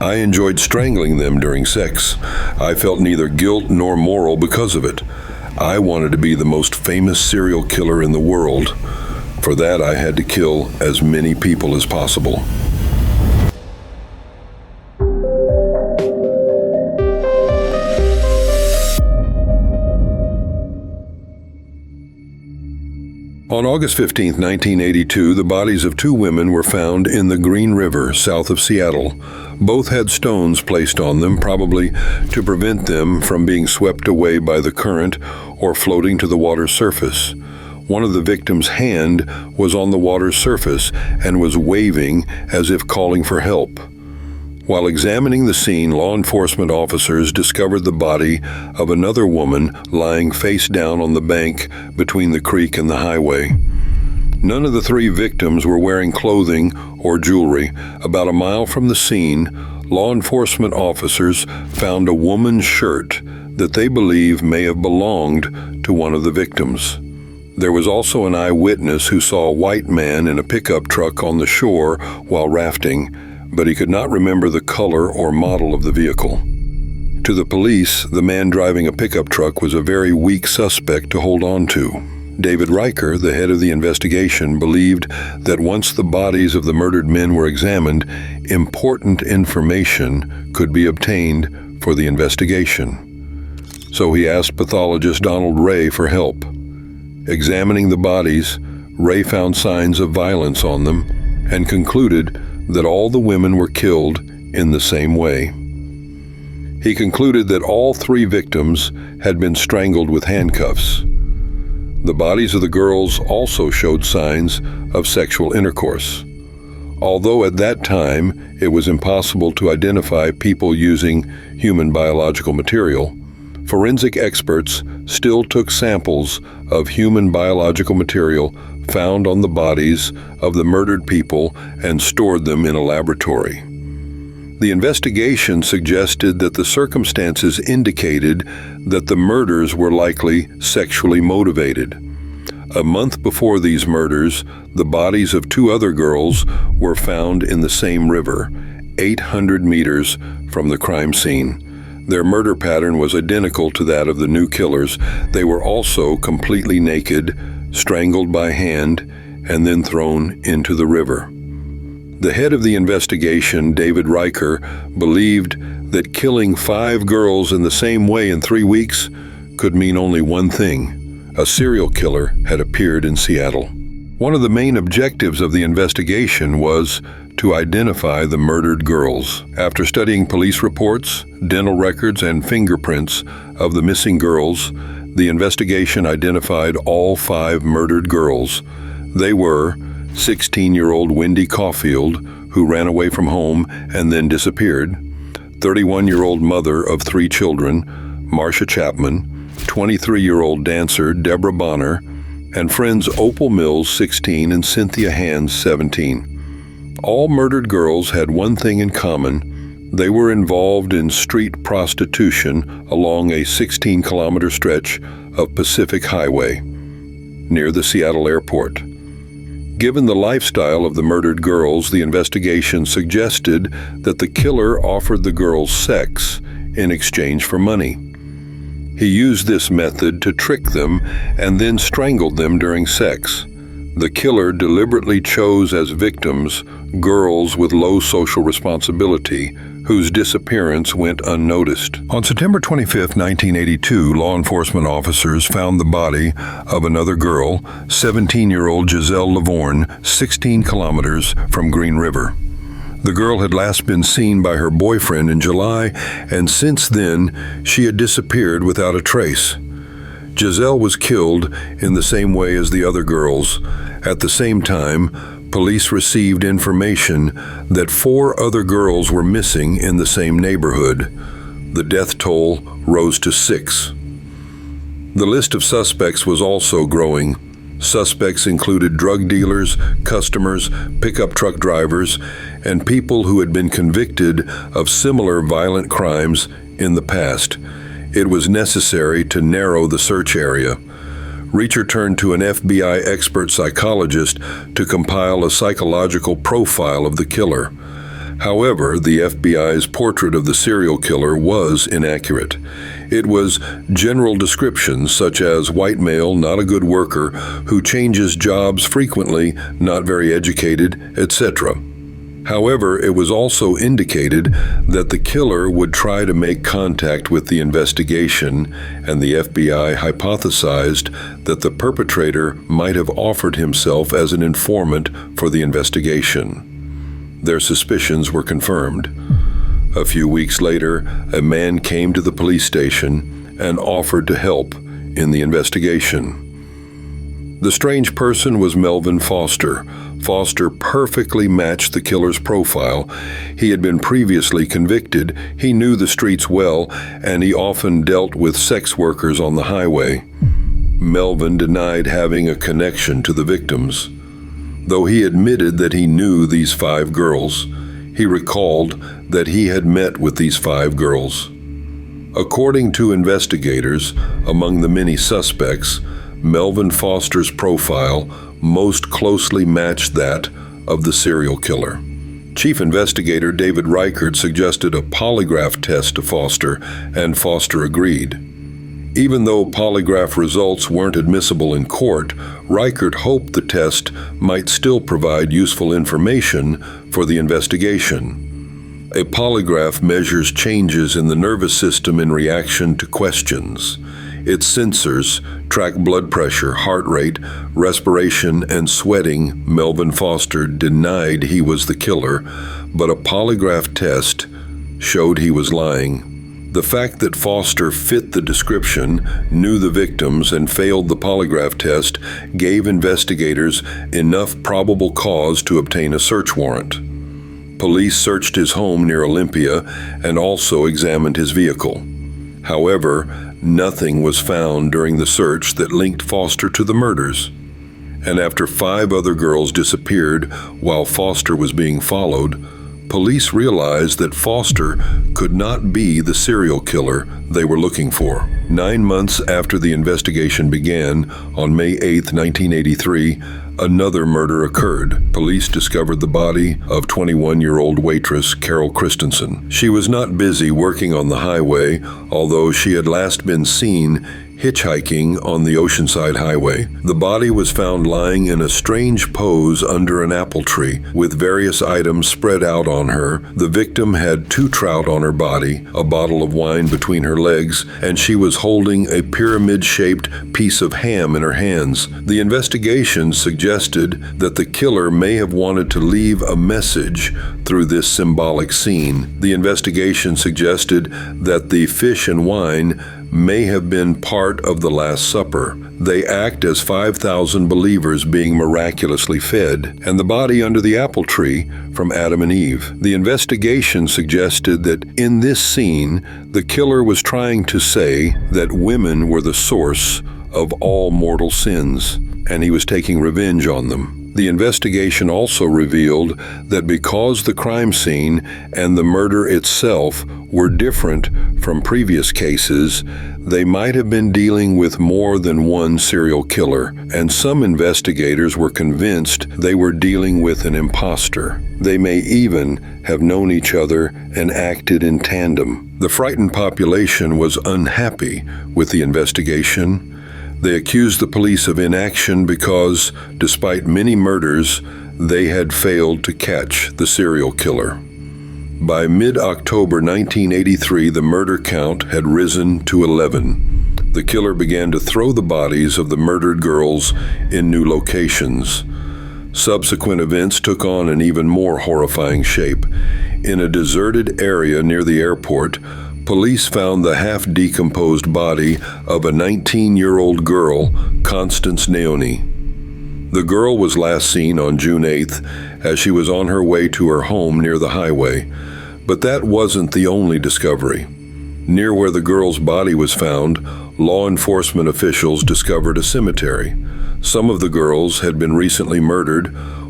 I enjoyed strangling them during sex. I felt neither guilt nor moral because of it. I wanted to be the most famous serial killer in the world. For that, I had to kill as many people as possible. On August 15, 1982, the bodies of two women were found in the Green River, south of Seattle. Both had stones placed on them, probably to prevent them from being swept away by the current or floating to the water's surface. One of the victim's hand was on the water's surface and was waving as if calling for help. While examining the scene, law enforcement officers discovered the body of another woman lying face down on the bank between the creek and the highway. None of the three victims were wearing clothing or jewelry. About a mile from the scene, law enforcement officers found a woman's shirt that they believe may have belonged to one of the victims. There was also an eyewitness who saw a white man in a pickup truck on the shore while rafting, but he could not remember the color or model of the vehicle. To the police, the man driving a pickup truck was a very weak suspect to hold on to. David Riker, the head of the investigation, believed that once the bodies of the murdered men were examined, important information could be obtained for the investigation. So he asked pathologist Donald Ray for help. Examining the bodies, Ray found signs of violence on them and concluded that all the women were killed in the same way. He concluded that all three victims had been strangled with handcuffs. The bodies of the girls also showed signs of sexual intercourse. Although at that time it was impossible to identify people using human biological material, forensic experts still took samples of human biological material found on the bodies of the murdered people and stored them in a laboratory. The investigation suggested that the circumstances indicated that the murders were likely sexually motivated. A month before these murders, the bodies of two other girls were found in the same river, 800 meters from the crime scene. Their murder pattern was identical to that of the new killers. They were also completely naked, strangled by hand, and then thrown into the river. The head of the investigation, David Riker, believed that killing 5 girls in the same way in 3 weeks could mean only one thing: a serial killer had appeared in Seattle. One of the main objectives of the investigation was to identify the murdered girls. After studying police reports, dental records, and fingerprints of the missing girls, the investigation identified all 5 murdered girls. They were 16-year-old Wendy Caulfield, who ran away from home and then disappeared, 31-year-old mother of 3 children, Marcia Chapman, 23-year-old dancer Deborah Bonner, and friends Opal Mills, 16, and Cynthia Hands, 17. All murdered girls had one thing in common: they were involved in street prostitution along a 16-kilometer stretch of Pacific Highway near the Seattle airport. Given the lifestyle of the murdered girls, the investigation suggested that the killer offered the girls sex in exchange for money. He used this method to trick them and then strangled them during sex. The killer deliberately chose as victims girls with low social responsibility, whose disappearance went unnoticed. On September 25, 1982, law enforcement officers found the body of another girl, 17-year-old Giselle Lavorne, 16 kilometers from Green River. The girl had last been seen by her boyfriend in July, and since then, she had disappeared without a trace. Giselle was killed in the same way as the other girls. At the same time, police received information that 4 other girls were missing in the same neighborhood. The death toll rose to 6. The list of suspects was also growing. Suspects included drug dealers, customers, pickup truck drivers, and people who had been convicted of similar violent crimes in the past. It was necessary to narrow the search area. Reacher turned to an FBI expert psychologist to compile a psychological profile of the killer. However, the FBI's portrait of the serial killer was inaccurate. It was general descriptions such as white male, not a good worker, who changes jobs frequently, not very educated, etc. However, it was also indicated that the killer would try to make contact with the investigation, and the FBI hypothesized that the perpetrator might have offered himself as an informant for the investigation. Their suspicions were confirmed. A few weeks later, a man came to the police station and offered to help in the investigation. The strange person was Melvin Foster. Foster perfectly matched the killer's profile. He had been previously convicted, he knew the streets well, and he often dealt with sex workers on the highway. Melvin denied having a connection to the victims. Though he admitted that he knew these 5 girls, he recalled that he had met with these 5 girls. According to investigators, among the many suspects, Melvin Foster's profile most closely matched that of the serial killer. Chief Investigator David Reichert suggested a polygraph test to Foster, and Foster agreed. Even though polygraph results weren't admissible in court, Reichert hoped the test might still provide useful information for the investigation. A polygraph measures changes in the nervous system in reaction to questions. Its sensors track blood pressure, heart rate, respiration, and sweating. Melvin Foster denied he was the killer, but a polygraph test showed he was lying. The fact that Foster fit the description, knew the victims, and failed the polygraph test gave investigators enough probable cause to obtain a search warrant. Police searched his home near Olympia and also examined his vehicle. However, nothing was found during the search that linked Foster to the murders. And after 5 other girls disappeared while Foster was being followed, police realized that Foster could not be the serial killer they were looking for. 9 months after the investigation began, on May 8, 1983, another murder occurred. Police discovered the body of 21-year-old waitress Carol Christensen. She was not busy working on the highway, although she had last been seen hitchhiking on the Oceanside Highway. The body was found lying in a strange pose under an apple tree, with various items spread out on her. The victim had 2 trout on her body, a bottle of wine between her legs, and she was holding a pyramid-shaped piece of ham in her hands. The investigation suggested that the killer may have wanted to leave a message through this symbolic scene. The investigation suggested that the fish and wine may have been part of the Last Supper. They act as 5,000 believers being miraculously fed, and the body under the apple tree from Adam and Eve. The investigation suggested that in this scene, the killer was trying to say that women were the source of all mortal sins, and he was taking revenge on them. The investigation also revealed that because the crime scene and the murder itself were different from previous cases, they might have been dealing with more than one serial killer, and some investigators were convinced they were dealing with an imposter. They may even have known each other and acted in tandem. The frightened population was unhappy with the investigation. They accused the police of inaction because, despite many murders, they had failed to catch the serial killer. By mid-October 1983, the murder count had risen to 11. The killer began to throw the bodies of the murdered girls in new locations. Subsequent events took on an even more horrifying shape. In a deserted area near the airport, police found the half-decomposed body of a 19-year-old girl, Constance Naoni. The girl was last seen on June 8th as she was on her way to her home near the highway. But that wasn't the only discovery. Near where the girl's body was found, law enforcement officials discovered a cemetery. Some of the girls had been recently murdered,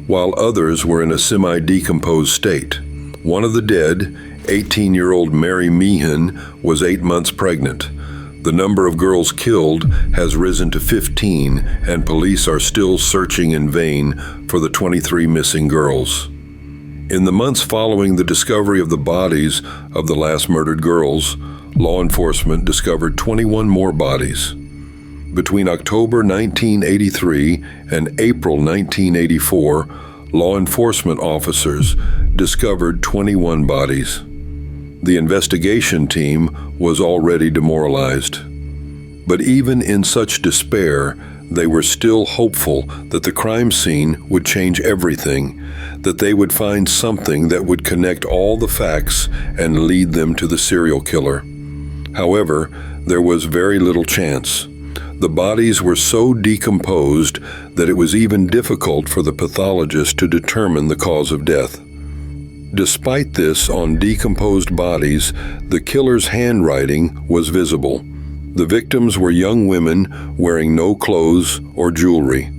while others were in a semi-decomposed state. One of the dead, 18-year-old Mary Meehan, was 8 months pregnant. The number of girls killed has risen to 15, and police are still searching in vain for the 23 missing girls. In the months following the discovery of the bodies of the last murdered girls, law enforcement discovered 21 more bodies. Between October 1983 and April 1984, law enforcement officers discovered 21 bodies. The investigation team was already demoralized. But even in such despair, they were still hopeful that the crime scene would change everything, that they would find something that would connect all the facts and lead them to the serial killer. However, there was very little chance. The bodies were so decomposed that it was even difficult for the pathologist to determine the cause of death. Despite this, on decomposed bodies, the killer's handwriting was visible. The victims were young women wearing no clothes or jewelry.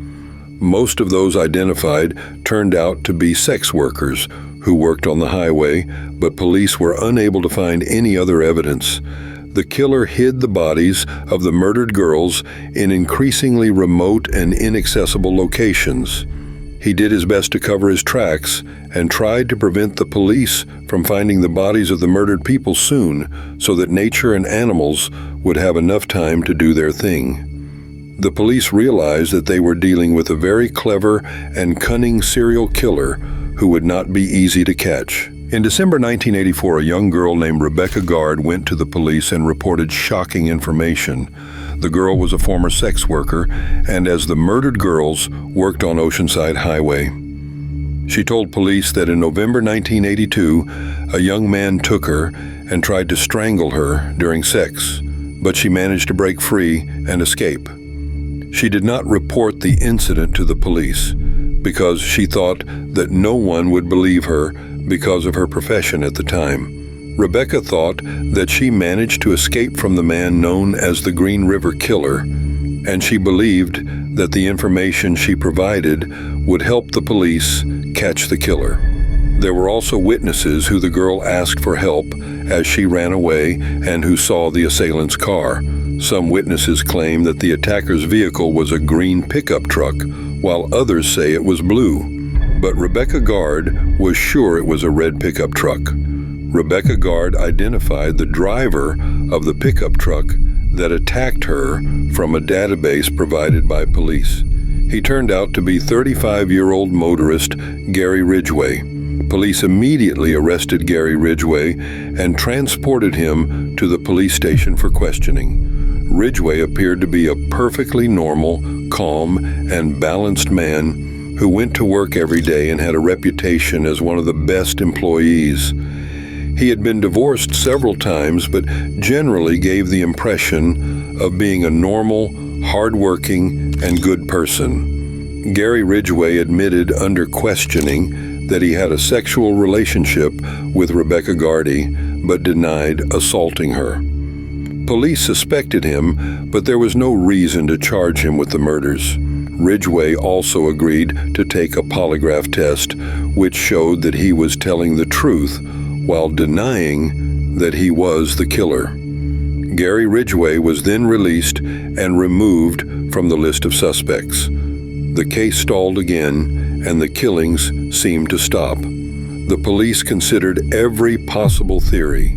Most of those identified turned out to be sex workers who worked on the highway, but police were unable to find any other evidence. The killer hid the bodies of the murdered girls in increasingly remote and inaccessible locations. He did his best to cover his tracks and tried to prevent the police from finding the bodies of the murdered people soon, so that nature and animals would have enough time to do their thing. The police realized that they were dealing with a very clever and cunning serial killer who would not be easy to catch. In December 1984, a young girl named Rebecca Gard went to the police and reported shocking information. The girl was a former sex worker, and as the murdered girls worked on Oceanside Highway. She told police that in November 1982, a young man took her and tried to strangle her during sex, but she managed to break free and escape. She did not report the incident to the police because she thought that no one would believe her because of her profession at the time. Rebecca thought that she managed to escape from the man known as the Green River Killer, and she believed that the information she provided would help the police catch the killer. There were also witnesses who the girl asked for help as she ran away and who saw the assailant's car. Some witnesses claim that the attacker's vehicle was a green pickup truck, while others say it was blue. But Rebecca Gard was sure it was a red pickup truck. Rebecca Gard identified the driver of the pickup truck that attacked her from a database provided by police. He turned out to be 35-year-old motorist Gary Ridgway. Police immediately arrested Gary Ridgway and transported him to the police station for questioning. Ridgway appeared to be a perfectly normal, calm, and balanced man who went to work every day and had a reputation as one of the best employees. He had been divorced several times, but generally gave the impression of being a normal, hardworking, and good person. Gary Ridgway admitted under questioning that he had a sexual relationship with Rebecca Gardy, but denied assaulting her. Police suspected him, but there was no reason to charge him with the murders. Ridgway also agreed to take a polygraph test, which showed that he was telling the truth while denying that he was the killer. Gary Ridgway was then released and removed from the list of suspects. The case stalled again, and the killings seemed to stop. The police considered every possible theory.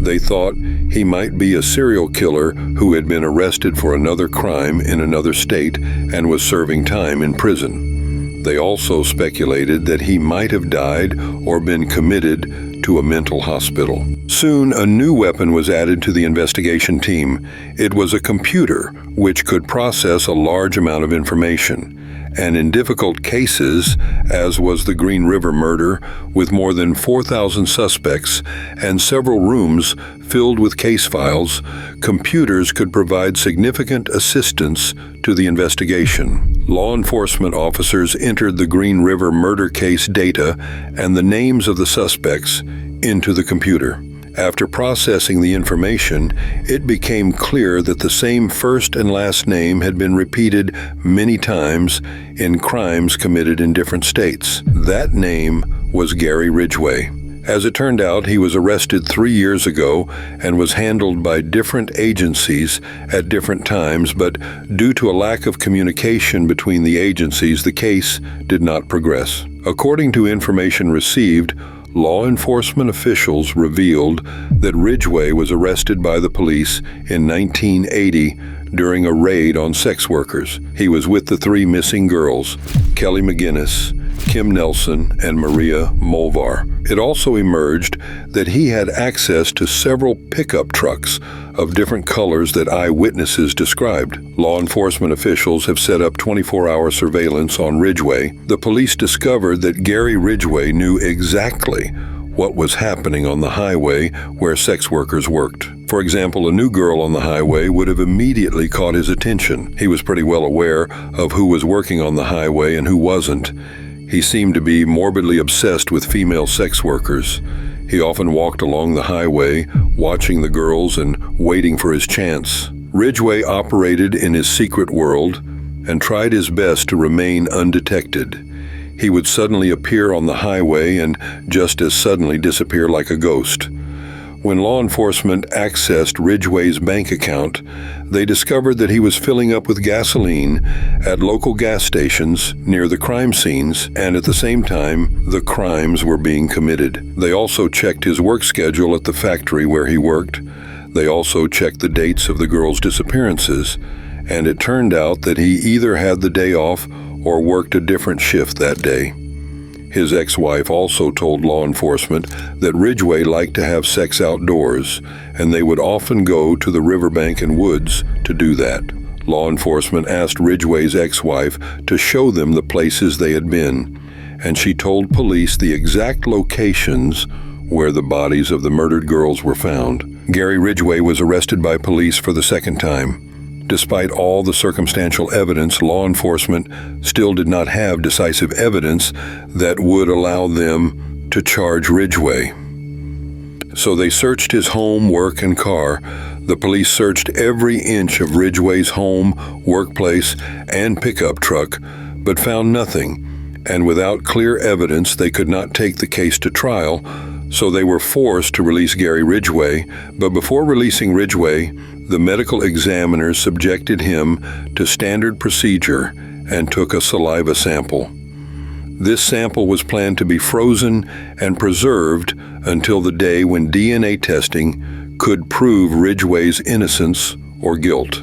They thought he might be a serial killer who had been arrested for another crime in another state and was serving time in prison. They also speculated that he might have died or been committed to a mental hospital. Soon, a new weapon was added to the investigation team. It was a computer which could process a large amount of information. And in difficult cases, as was the Green River murder, with more than 4,000 suspects and several rooms filled with case files, computers could provide significant assistance to the investigation. Law enforcement officers entered the Green River murder case data and the names of the suspects into the computer. After processing the information, it became clear that the same first and last name had been repeated many times in crimes committed in different states. That name was Gary Ridgway. As it turned out, he was arrested 3 years ago and was handled by different agencies at different times, but due to a lack of communication between the agencies, the case did not progress. According to information received, law enforcement officials revealed that Ridgway was arrested by the police in 1980 during a raid on sex workers. He was with the 3 missing girls, Kelly McGinnis, Kim Nelson, and Maria Molvar. It also emerged that he had access to several pickup trucks of different colors that eyewitnesses described. Law enforcement officials have set up 24-hour surveillance on Ridgway. The police discovered that Gary Ridgway knew exactly what was happening on the highway where sex workers worked. For example, a new girl on the highway would have immediately caught his attention. He was pretty well aware of who was working on the highway and who wasn't. He seemed to be morbidly obsessed with female sex workers. He often walked along the highway, watching the girls and waiting for his chance. Ridgway operated in his secret world and tried his best to remain undetected. He would suddenly appear on the highway and just as suddenly disappear like a ghost. When law enforcement accessed Ridgway's bank account, they discovered that he was filling up with gasoline at local gas stations near the crime scenes, and at the same time, the crimes were being committed. They also checked his work schedule at the factory where he worked. They also checked the dates of the girls' disappearances, and it turned out that he either had the day off or worked a different shift that day. His ex-wife also told law enforcement that Ridgway liked to have sex outdoors, and they would often go to the riverbank and woods to do that. Law enforcement asked Ridgway's ex-wife to show them the places they had been, and she told police the exact locations where the bodies of the murdered girls were found. Gary Ridgway was arrested by police for the second time. Despite all the circumstantial evidence, law enforcement still did not have decisive evidence that would allow them to charge Ridgway. So they searched his home, work, and car. The police searched every inch of Ridgway's home, workplace, and pickup truck, but found nothing. And without clear evidence, they could not take the case to trial, so they were forced to release Gary Ridgway. But before releasing Ridgway, the medical examiners subjected him to standard procedure and took a saliva sample. This sample was planned to be frozen and preserved until the day when DNA testing could prove Ridgway's innocence or guilt.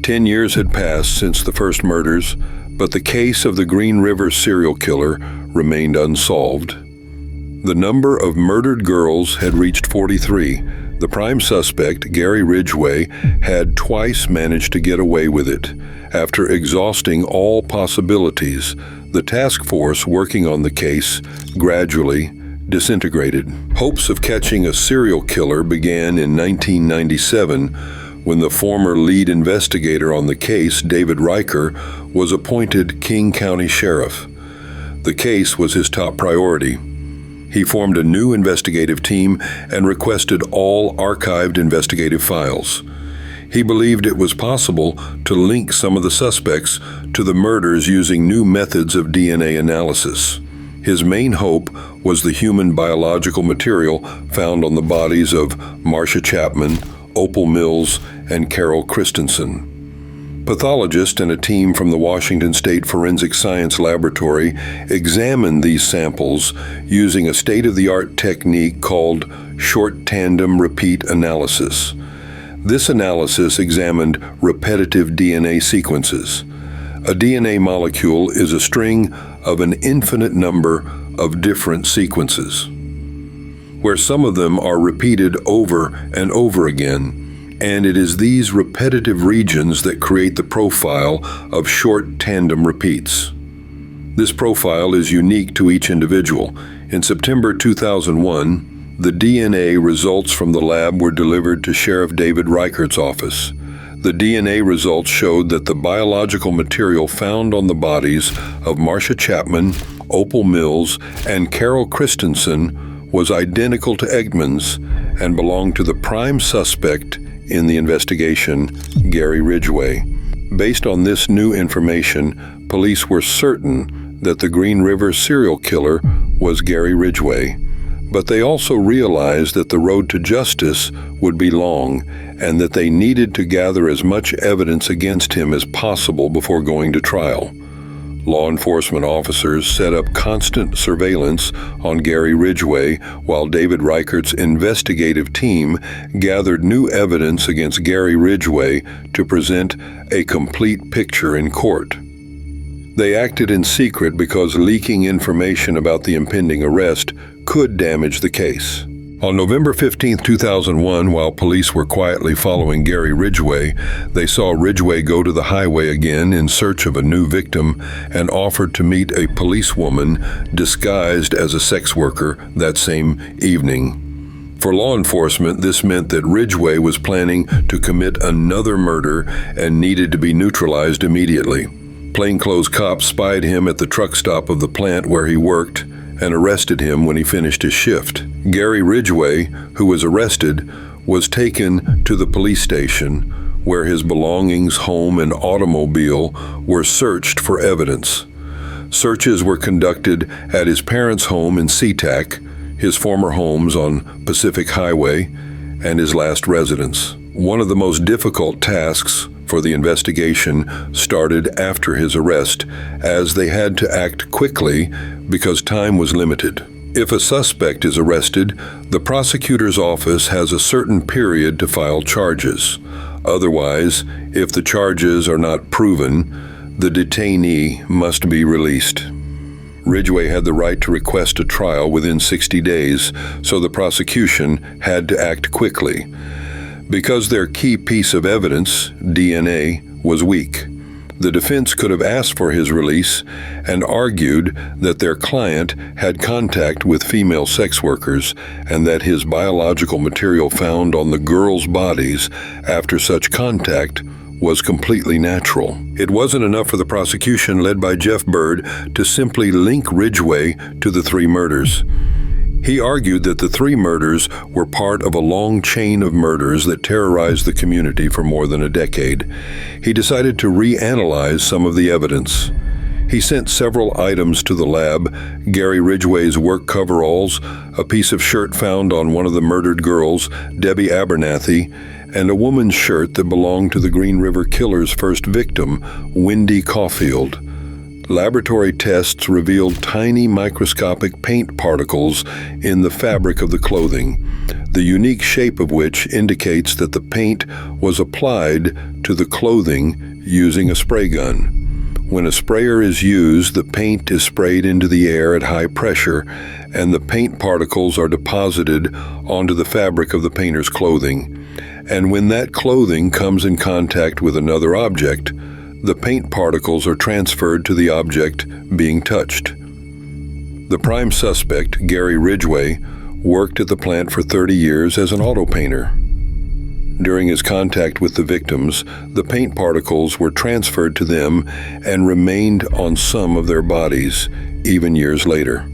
10 years had passed since the first murders, but the case of the Green River serial killer remained unsolved. The number of murdered girls had reached 43. The prime suspect, Gary Ridgway, had twice managed to get away with it. After exhausting all possibilities, the task force working on the case gradually disintegrated. Hopes of catching a serial killer began in 1997 when the former lead investigator on the case, David Riker, was appointed King County Sheriff. The case was his top priority. He formed a new investigative team and requested all archived investigative files. He believed it was possible to link some of the suspects to the murders using new methods of DNA analysis. His main hope was the human biological material found on the bodies of Marcia Chapman, Opal Mills, and Carol Christensen. Pathologists and a team from the Washington State Forensic Science Laboratory examined these samples using a state-of-the-art technique called short tandem repeat analysis. This analysis examined repetitive DNA sequences. A DNA molecule is a string of an infinite number of different sequences, where some of them are repeated over and over again. And it is these repetitive regions that create the profile of short tandem repeats. This profile is unique to each individual. In September 2001, the DNA results from the lab were delivered to Sheriff David Reichert's office. The DNA results showed that the biological material found on the bodies of Marcia Chapman, Opal Mills, and Carol Christensen was identical to Eggman's and belonged to the prime suspect in the investigation, Gary Ridgway. Based on this new information, police were certain that the Green River serial killer was Gary Ridgway. But they also realized that the road to justice would be long and that they needed to gather as much evidence against him as possible before going to trial. Law enforcement officers set up constant surveillance on Gary Ridgway while David Reichert's investigative team gathered new evidence against Gary Ridgway to present a complete picture in court. They acted in secret because leaking information about the impending arrest could damage the case. On November 15, 2001, while police were quietly following Gary Ridgway, they saw Ridgway go to the highway again in search of a new victim and offered to meet a policewoman disguised as a sex worker that same evening. For law enforcement, this meant that Ridgway was planning to commit another murder and needed to be neutralized immediately. Plainclothes cops spied him at the truck stop of the plant where he worked and arrested him when he finished his shift. Gary Ridgway, who was arrested, was taken to the police station where his belongings, home, and automobile were searched for evidence. Searches were conducted at his parents' home in SeaTac, his former homes on Pacific Highway, and his last residence. One of the most difficult tasks for the investigation started after his arrest, as they had to act quickly because time was limited. If a suspect is arrested, the prosecutor's office has a certain period to file charges. Otherwise, if the charges are not proven, the detainee must be released. Ridgway had the right to request a trial within 60 days, so the prosecution had to act quickly. Because their key piece of evidence, DNA, was weak, the defense could have asked for his release and argued that their client had contact with female sex workers and that his biological material found on the girls' bodies after such contact was completely natural. It wasn't enough for the prosecution, led by Jeff Bird, to simply link Ridgway to the three murders. He argued that the three murders were part of a long chain of murders that terrorized the community for more than a decade. He decided to reanalyze some of the evidence. He sent several items to the lab: Gary Ridgway's work coveralls, a piece of shirt found on one of the murdered girls, Debbie Abernathy, and a woman's shirt that belonged to the Green River Killer's first victim, Wendy Caulfield. Laboratory tests revealed tiny microscopic paint particles in the fabric of the clothing, the unique shape of which indicates that the paint was applied to the clothing using a spray gun. When a sprayer is used, the paint is sprayed into the air at high pressure, and the paint particles are deposited onto the fabric of the painter's clothing. And when that clothing comes in contact with another object, the paint particles are transferred to the object being touched. The prime suspect, Gary Ridgway, worked at the plant for 30 years as an auto painter. During his contact with the victims, the paint particles were transferred to them and remained on some of their bodies, even years later.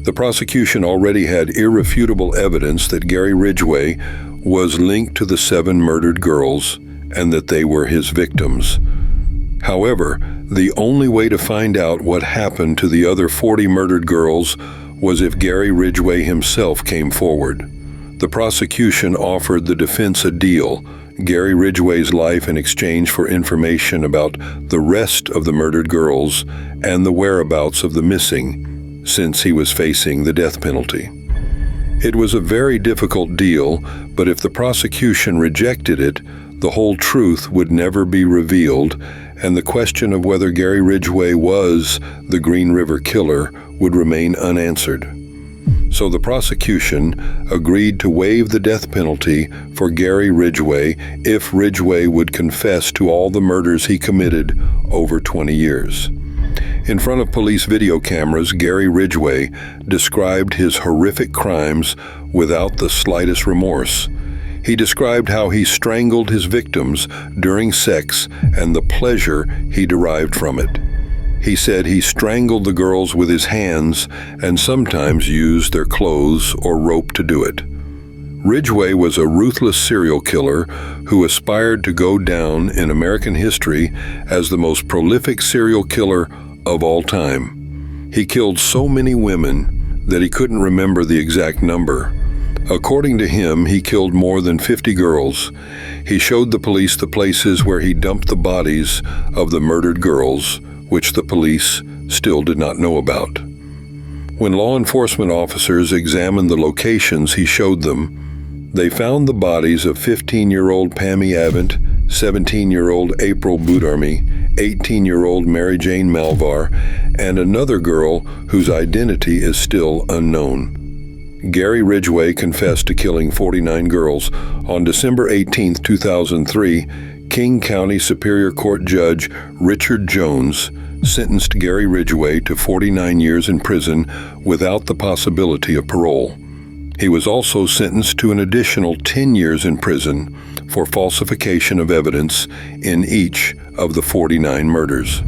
The prosecution already had irrefutable evidence that Gary Ridgway was linked to the 7 murdered girls and that they were his victims. However, the only way to find out what happened to the other 40 murdered girls was if Gary Ridgway himself came forward. The prosecution offered the defense a deal: Gary Ridgway's life in exchange for information about the rest of the murdered girls and the whereabouts of the missing, since he was facing the death penalty. It was a very difficult deal, but if the prosecution rejected it, the whole truth would never be revealed, and the question of whether Gary Ridgway was the Green River Killer would remain unanswered. So the prosecution agreed to waive the death penalty for Gary Ridgway if Ridgway would confess to all the murders he committed over 20 years. In front of police video cameras, Gary Ridgway described his horrific crimes without the slightest remorse. He described how he strangled his victims during sex and the pleasure he derived from it. He said he strangled the girls with his hands and sometimes used their clothes or rope to do it. Ridgway was a ruthless serial killer who aspired to go down in American history as the most prolific serial killer of all time. He killed so many women that he couldn't remember the exact number. According to him, he killed more than 50 girls. He showed the police the places where he dumped the bodies of the murdered girls, which the police still did not know about. When law enforcement officers examined the locations he showed them, they found the bodies of 15-year-old Pammy Avant, 17-year-old April Boudarmy, 18-year-old Mary Jane Malvar, and another girl whose identity is still unknown. Gary Ridgway confessed to killing 49 girls. On December 18, 2003, King County Superior Court Judge Richard Jones sentenced Gary Ridgway to 49 years in prison without the possibility of parole. He was also sentenced to an additional 10 years in prison for falsification of evidence in each of the 49 murders.